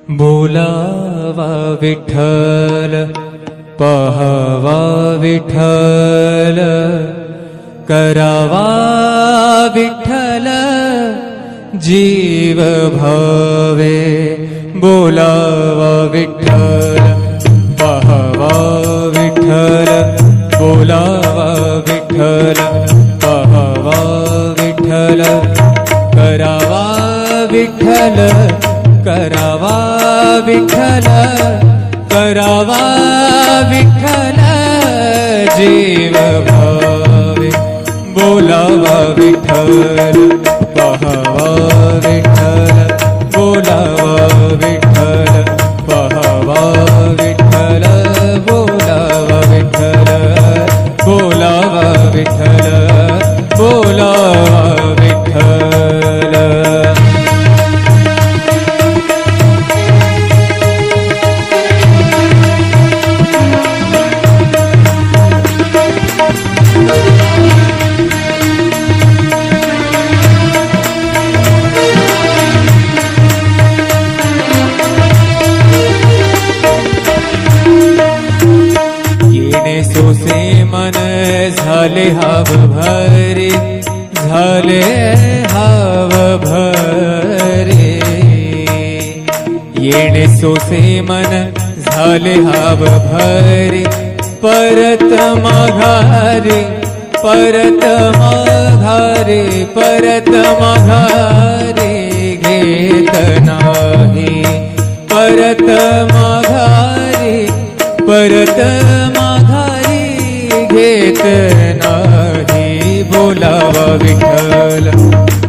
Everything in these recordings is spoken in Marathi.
बोलावा विठ्ठल पहावा विठ्ठल करावा विठ्ठल जीव भावे बोलावा विठ्ठल पहावा विठ्ठल बोलावा विठ्ठल पहावा विठ्ठल करावा विठ्ठल करावा विठ्ठल करावा विठ्ठल जीव भावे बोलावा विठ्ठल पहावा विठ्ठल बोलावा विठ्ठल पहावा विठ्ठल बोलावा विठ्ठल बोलावा विठ्ठल बोलावा विठ्ठल। सोसे मन झाले हाव भरे झाले हाव भरे येणे सोसे मन झाले हाव भरे परत माघारे परत माघारे परत माघारे घेत नाही परत माघारे परत माघारी घेत नाही बोलावा विठ्ठल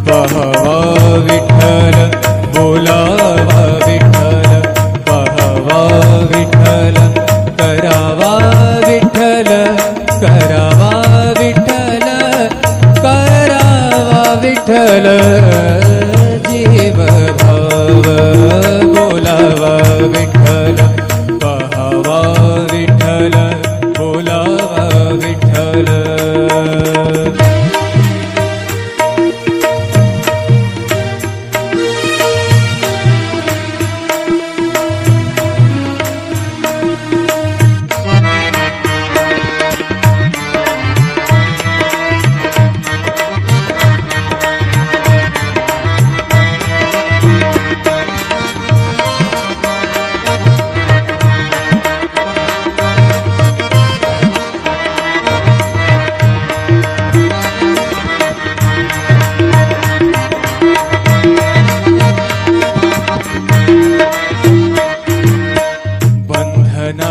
पहावा विठ्ठल बोलावा विठ्ठल पहावा विठ्ठल करावा विठ्ठल करावा विठ्ठल करावा विठ्ठल जीव भाव बोलावा विठ्ठल पहावा विठ्ठल बोलावा विठ्ठल।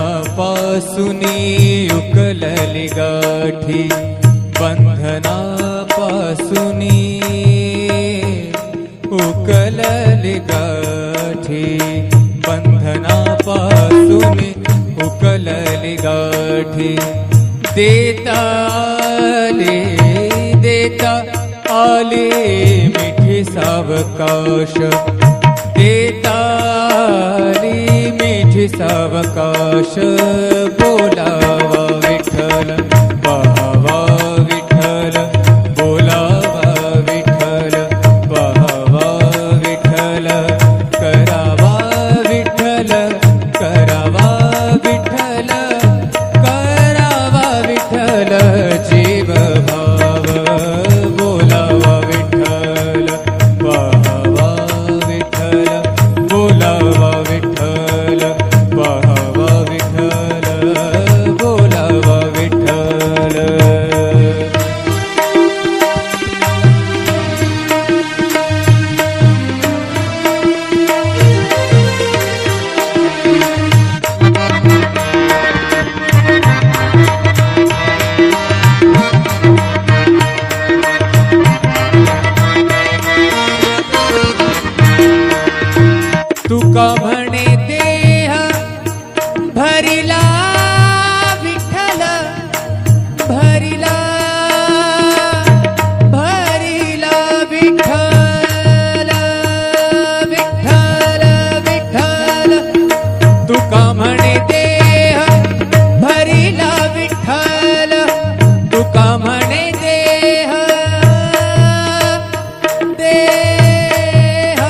बंधनापासूनी उकलली गाठी बंधनापासूनी उकलली गाठी बंधनापासूनी उकलली गाठी देता आले मिठी सावकाश देता मिठी सावकाश बोलावा विठ्ठल पहावा विठ्ठल बोलावा विठ्ठल पहावा विठ्ठल करावा विठ्ठल करावा विठ्ठल करावा विठ्ठल जीव भाव बोलावा विठ्ठल पहावा विठ्ठल बोलावा विठ्ठल पहावा विठ्ठल बोलावा विठ्ठल। तुका म्हणे देह भरिला विठ्ठल भरिला भरिला विठ्ठल विठ्ठल विठ्ठल तुका म्हणे देह भरिला विठ्ठल तुका म्हणे देह देह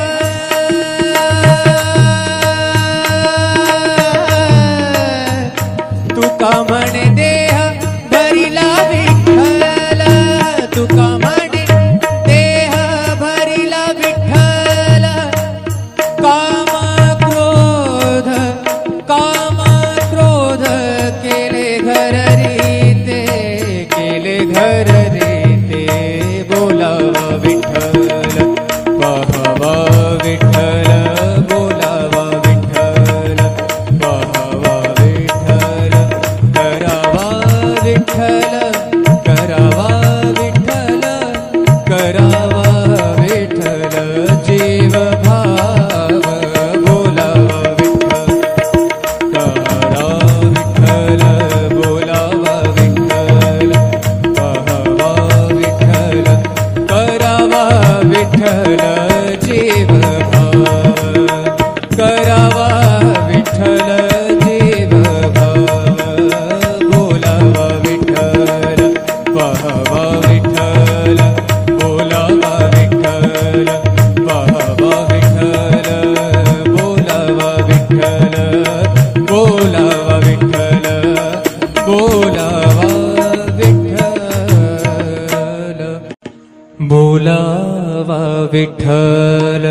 विठ्ठल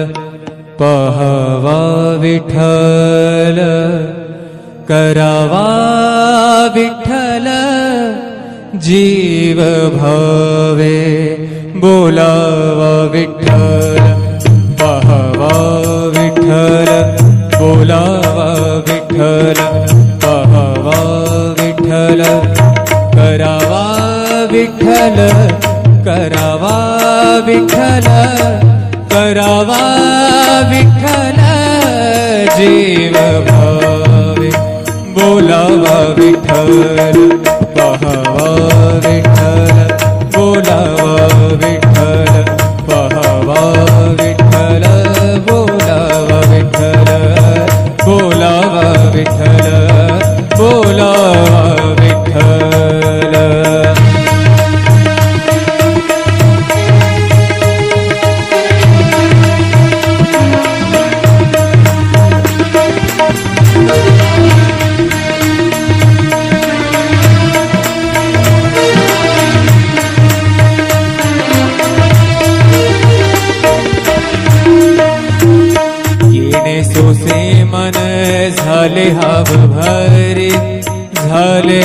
पहावा विठ्ठल करावा विठ्ठल जीव भावे बोलावा विठ्ठल पहावा विठ्ठल बोलावा विठ्ठल पहावा विठ्ठल करावा विठ्ठल करावा विठ्ठल करावा विठ्ठल जीव भावे बोलावा विठ्ठल पहावा विठ्ठल बोलावा विठ्ठल पहावा विठ्ठल बोलावा विठ्ठल बोलावा विठ्ठल बोलावा विठ्ठल सोसे मन झाले हाव भरे झाले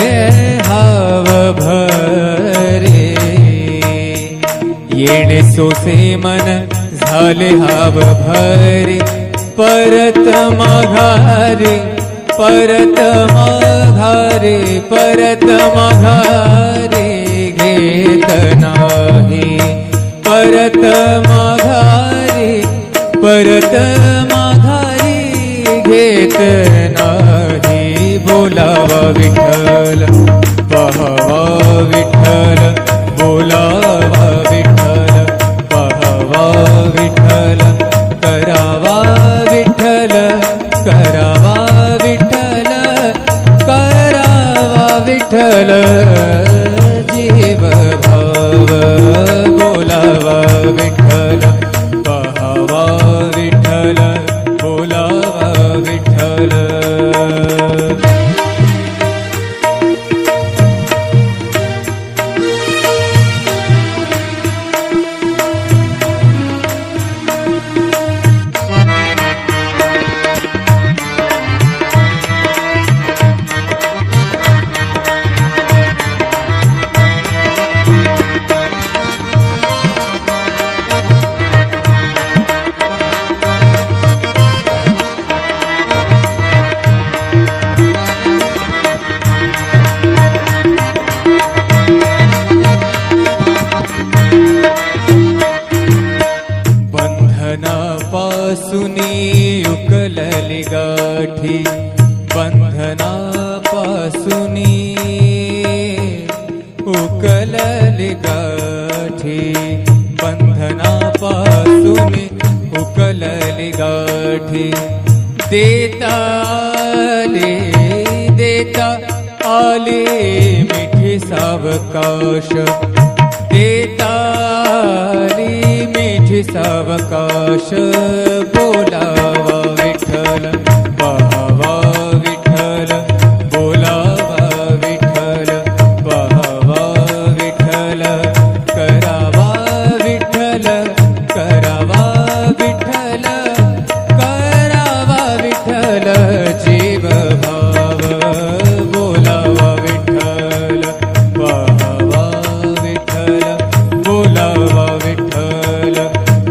हाव भरे येणे सोसे मन झाले हाव भरे परत माघारे परत माघारे परत माघारे घेत नाही परत माघारे परत माघारी घेत नाही बोलावा विठ्ठल पहावा विठ्ठल बोलावा विठ्ठल पहावा विठ्ठल करावा विठ्ठल करावा विठ्ठल करावा विठ्ठल जीव भाव बोलावा विठ्ठल पहावा विठ्ठल बोलावा विठ्ठल बंधनापासूनी उकलली गाठी बंधनापासूनी उकलली गाठी बंधनापासूनी उकलली गाठी देता आले मिठी सावकाश देता आली मिठी सावकाश बोलावा विठ्ठल पहावा विठ्ठल बोलावा विठ्ठल पहावा विठ्ठल करावा विठ्ठल करावा विठ्ठल करावा विठ्ठल जीव भाव बोलावा विठ्ठल पहावा विठ्ठल बोलावा विठ्ठल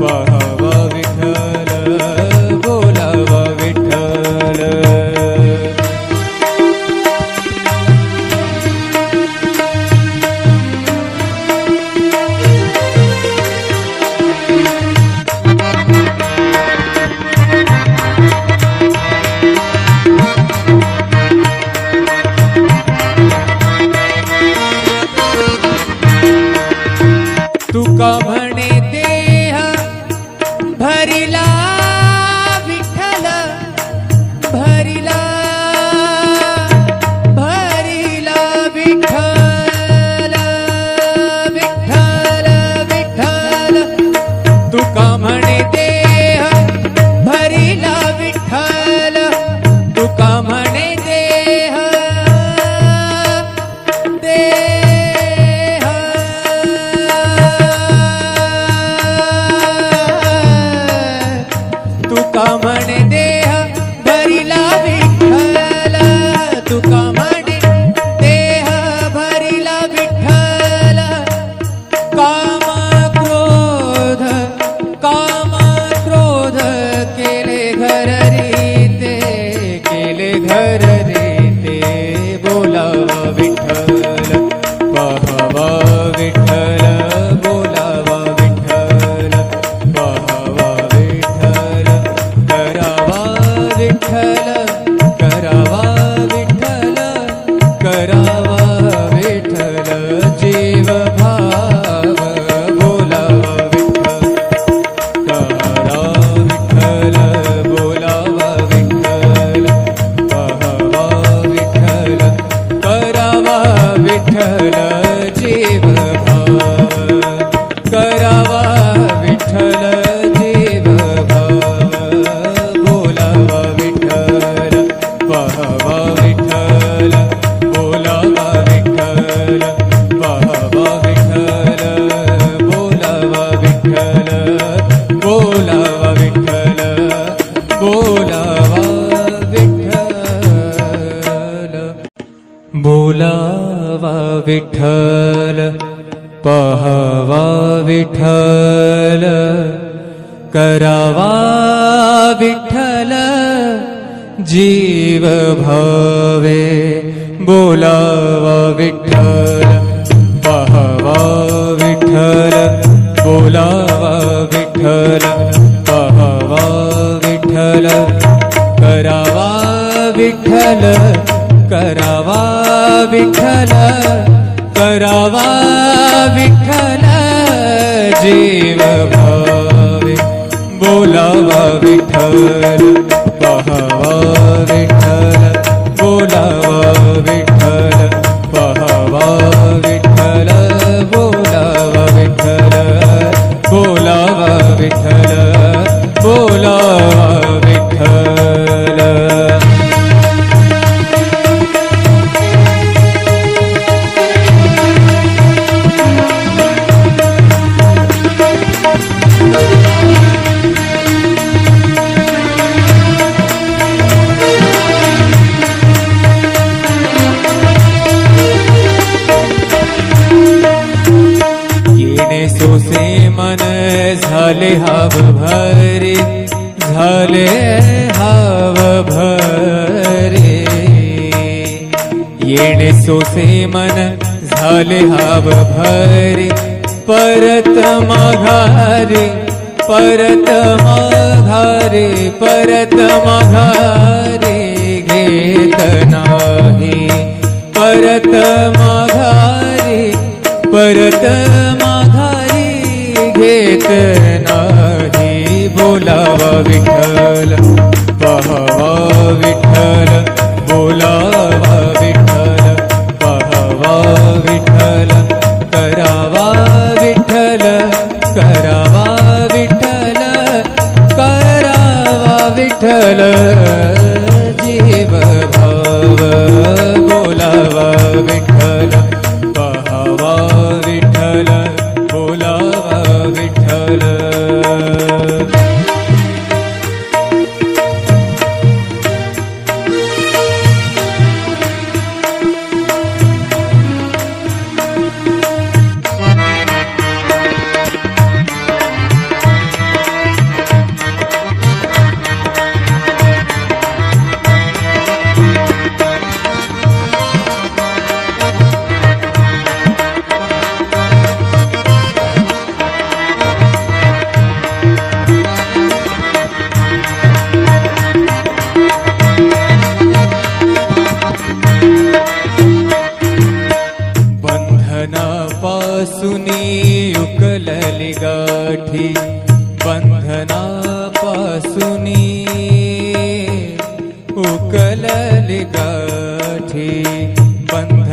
पहावा विठ्ठल कर रे ते बोलावा विठ्ठल पाहावा विठ्ठल बोलावा विठ्ठल पाहावा विठ्ठल करावा विठ्ठल करावा विठ्ठल करावा विठ्ठल जीव भाव बोलावा विठ्ठल करा विठ्ठल बोलावा विठ्ठल पाहावा विठ्ठल करावा विठ्ठल जीव भाव करावा विठ्ठल जीव भाव बोलावा विठ्ठल पाहावा विठ्ठल बोलावा विठ्ठल पाहावा विठ्ठल बोलावा विठ्ठल बोलावा विठ्ठल बोलावा विठ्ठल बोलावा विठ्ठल पाहावा विठ्ठल करावा विठ्ठल जीव भावे बोलावा विठ्ठल पाहावा विठ्ठल बोलावा विठ्ठल पाहावा विठ्ठल करावा विठ्ठल करावा विठ्ठल करावा विठ्ठल जीव भावे बोलावा विठ्ठल पाहावा विठ्ठल बोलावा विठ्ठल पाहावा विठ्ठल बोलावा विठ्ठल बोलावा विठ्ठल बोलावा विठ्ठल सोसे मन झाले हाव भरे झाले हाव भरे येणे सोसे मन झाले हाव भरे परत माघारे परत माघारे परत माघारे घेत नाही परत माघारे परत माघारी घेत नाही बोलावा विठ्ठल पाहावा विठ्ठल बोलावा विठ्ठल पाहावा विठ्ठल करावा विठ्ठल करावा विठ्ठल करावा विठ्ठल जीव भाव बोलावा विठ्ठल पाहावा विठ्ठल बोलावा विठ्ठल बंधनापासूनी उकलली गाठी बंधनापासूनी उकलली गाठी बंधन